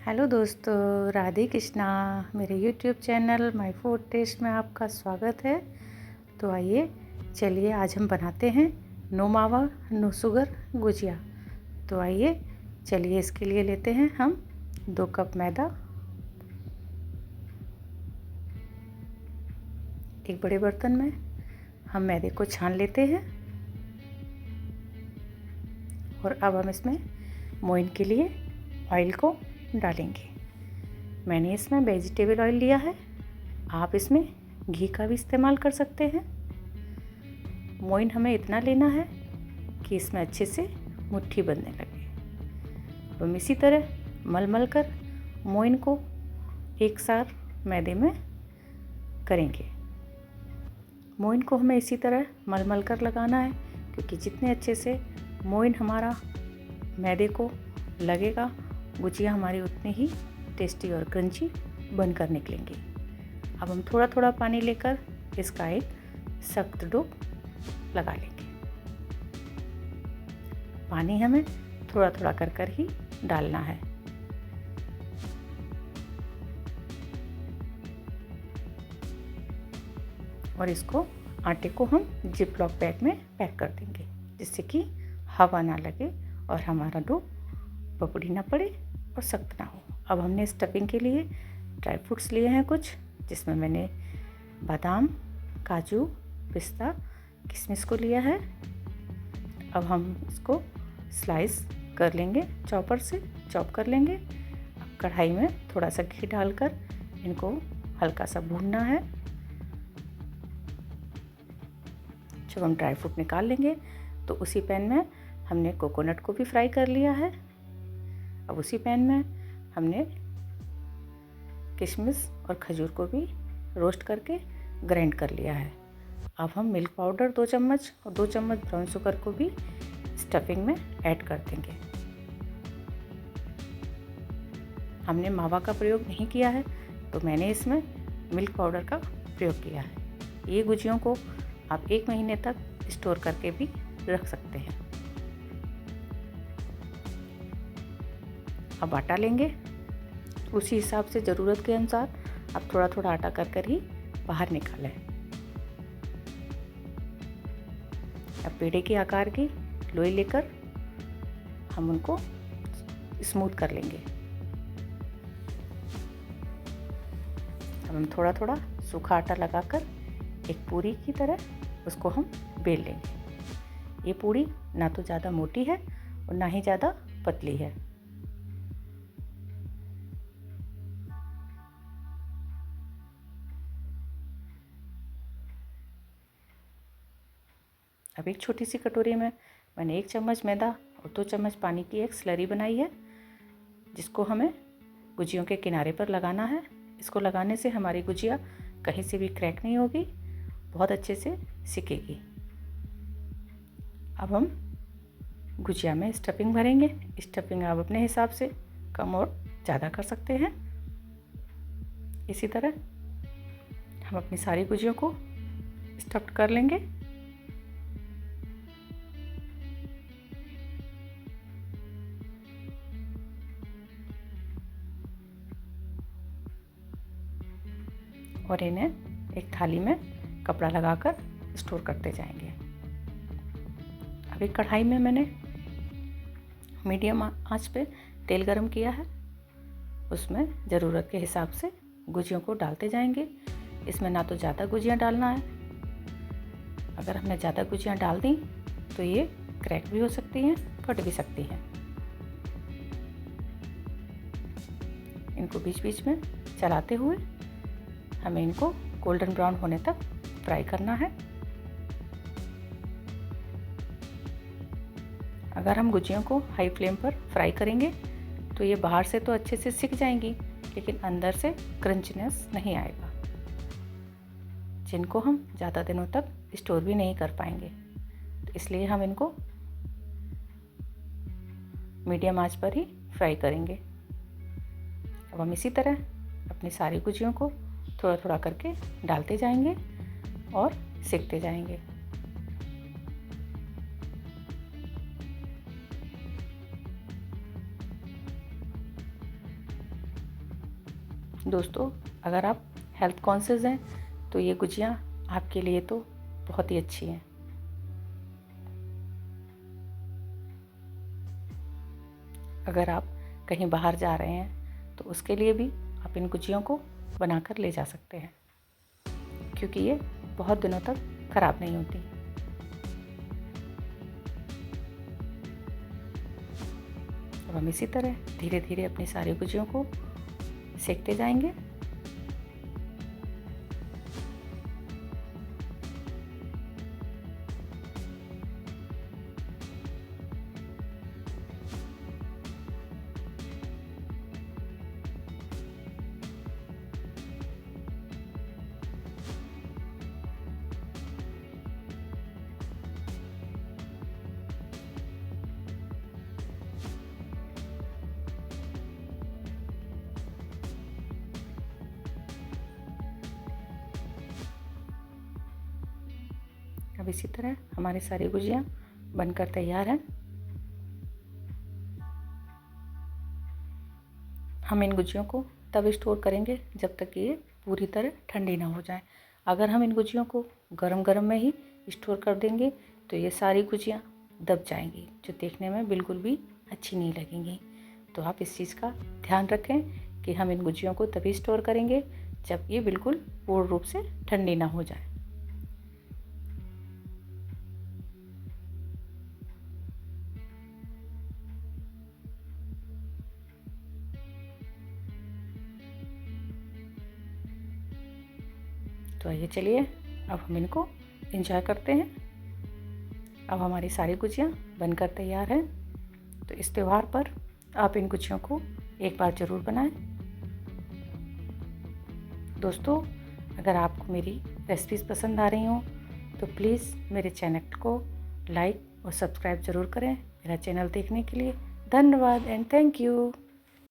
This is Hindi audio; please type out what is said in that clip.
हेलो दोस्तों, राधे कृष्णा। मेरे YouTube channel my food taste में आपका स्वागत है। तो आइए चलिए आज हम बनाते हैं नो मावा नो शुगर गुजिया। तो आइए चलिए इसके लिए लेते हैं हम 2 कप मैदा। एक बड़े बर्तन में हम मैदे को छान लेते हैं और अब हम इसमें मोइन के लिए ऑयल को डालेंगे। मैंने इसमें वेजिटेबल ऑयल लिया है, आप इसमें घी का भी इस्तेमाल कर सकते हैं। मोइन हमें इतना लेना है कि इसमें अच्छे से मुट्ठी बनने लगे। हम इसी तरह मल कर मोइन को एक साथ मैदे में करेंगे। मोइन को हमें इसी तरह मल कर लगाना है, क्योंकि जितने अच्छे से मोइन हमारा मैदे को लगेगा, गुजिया हमारी उतनी ही टेस्टी और क्रंची बनकर निकलेंगी। अब हम थोड़ा थोड़ा पानी लेकर इसका एक सख्त डो लगा लेंगे। पानी हमें थोड़ा थोड़ा कर ही डालना है। और इसको आटे को हम जिप लॉक बैग में पैक कर देंगे, जिससे कि हवा ना लगे और हमारा डो पपड़ी ना पड़े और सख्त ना हो। अब हमने स्टफिंग के लिए ड्राई फ्रूट्स लिए हैं कुछ, जिसमें मैंने बादाम, काजू, पिस्ता, किशमिश को लिया है। अब हम इसको स्लाइस कर लेंगे, चॉपर से चॉप कर लेंगे। अब कढ़ाई में थोड़ा सा घी डालकर इनको हल्का सा भूनना है। जब हम ड्राई फ्रूट निकाल लेंगे तो उसी पैन में हमने कोकोनट को भी फ्राई कर लिया है। अब उसी पैन में हमने किशमिश और खजूर को भी रोस्ट करके ग्राइंड कर लिया है। अब हम मिल्क पाउडर 2 चम्मच और 2 चम्मच ब्राउन शुगर को भी स्टफिंग में ऐड कर देंगे। हमने मावा का प्रयोग नहीं किया है, तो मैंने इसमें मिल्क पाउडर का प्रयोग किया है। ये गुजियों को आप 1 महीने तक स्टोर करके भी रख सकते हैं। अब आटा लेंगे, उसी हिसाब से ज़रूरत के अनुसार आप थोड़ा थोड़ा आटा कर ही बाहर निकालें। अब पेड़े के आकार की लोई लेकर हम उनको स्मूथ कर लेंगे। अब हम थोड़ा थोड़ा सूखा आटा लगाकर एक पूरी की तरह उसको हम बेल लेंगे। ये पूरी ना तो ज़्यादा मोटी है और ना ही ज़्यादा पतली है। अब एक छोटी सी कटोरी में मैंने 1 चम्मच मैदा और 2 चम्मच पानी की एक स्लरी बनाई है, जिसको हमें गुजियों के किनारे पर लगाना है। इसको लगाने से हमारी गुजिया कहीं से भी क्रैक नहीं होगी, बहुत अच्छे से सिकेगी। अब हम गुजिया में स्टफिंग भरेंगे। स्टफिंग आप अपने हिसाब से कम और ज़्यादा कर सकते हैं। इसी तरह हम अपनी सारी गुजियों को स्टफ्ड कर लेंगे। और इन्हें एक थाली में कपड़ा लगाकर स्टोर करते जाएंगे। अब एक कढ़ाई में मैंने मीडियम आंच पे तेल गरम किया है, उसमें ज़रूरत के हिसाब से गुजियों को डालते जाएंगे। इसमें ना तो ज़्यादा गुजियाँ डालना है, अगर हमने ज़्यादा गुजियाँ डाल दी तो ये क्रैक भी हो सकती हैं, फट भी सकती हैं। इनको बीच बीच में चलाते हुए हमें इनको गोल्डन ब्राउन होने तक फ्राई करना है। अगर हम गुजियों को हाई फ्लेम पर फ्राई करेंगे तो ये बाहर से तो अच्छे से सिक जाएंगी, लेकिन अंदर से क्रंचनेस नहीं आएगा, जिनको हम ज़्यादा दिनों तक स्टोर भी नहीं कर पाएंगे। तो इसलिए हम इनको मीडियम आंच पर ही फ्राई करेंगे। अब हम इसी तरह अपनी सारी गुजियों को थोड़ा थोड़ा करके डालते जाएंगे और सेकते जाएंगे। दोस्तों, अगर आप हेल्थ कॉन्शियस हैं तो ये गुजिया आपके लिए तो बहुत ही अच्छी हैं। अगर आप कहीं बाहर जा रहे हैं तो उसके लिए भी आप इन गुजियों को बनाकर ले जा सकते हैं, क्योंकि ये बहुत दिनों तक ख़राब नहीं होती। अब हम इसी तरह धीरे धीरे अपनी सारी गुजियों को सेकते जाएंगे। अब इसी तरह हमारी सारी गुजिया बनकर तैयार हैं। हम इन गुजियों को तब स्टोर करेंगे जब तक कि ये पूरी तरह ठंडी ना हो जाए। अगर हम इन गुजियों को गरम गरम में ही स्टोर कर देंगे तो ये सारी गुजियाँ दब जाएंगी, जो देखने में बिल्कुल भी अच्छी नहीं लगेंगी। तो आप इस चीज़ का ध्यान रखें कि हम इन गुजियों को तभी स्टोर करेंगे जब ये बिल्कुल पूर्ण रूप से ठंडी ना हो जाए। तो आइए चलिए अब हम इनको एंजॉय करते हैं। अब हमारी सारी गुजियाँ बनकर तैयार हैं। तो इस त्यौहार पर आप इन गुजियों को एक बार ज़रूर बनाएं। दोस्तों, अगर आपको मेरी रेसिपीज़ पसंद आ रही हों तो प्लीज़ मेरे चैनल को लाइक और सब्सक्राइब ज़रूर करें। मेरा चैनल देखने के लिए धन्यवाद एंड थैंक यू।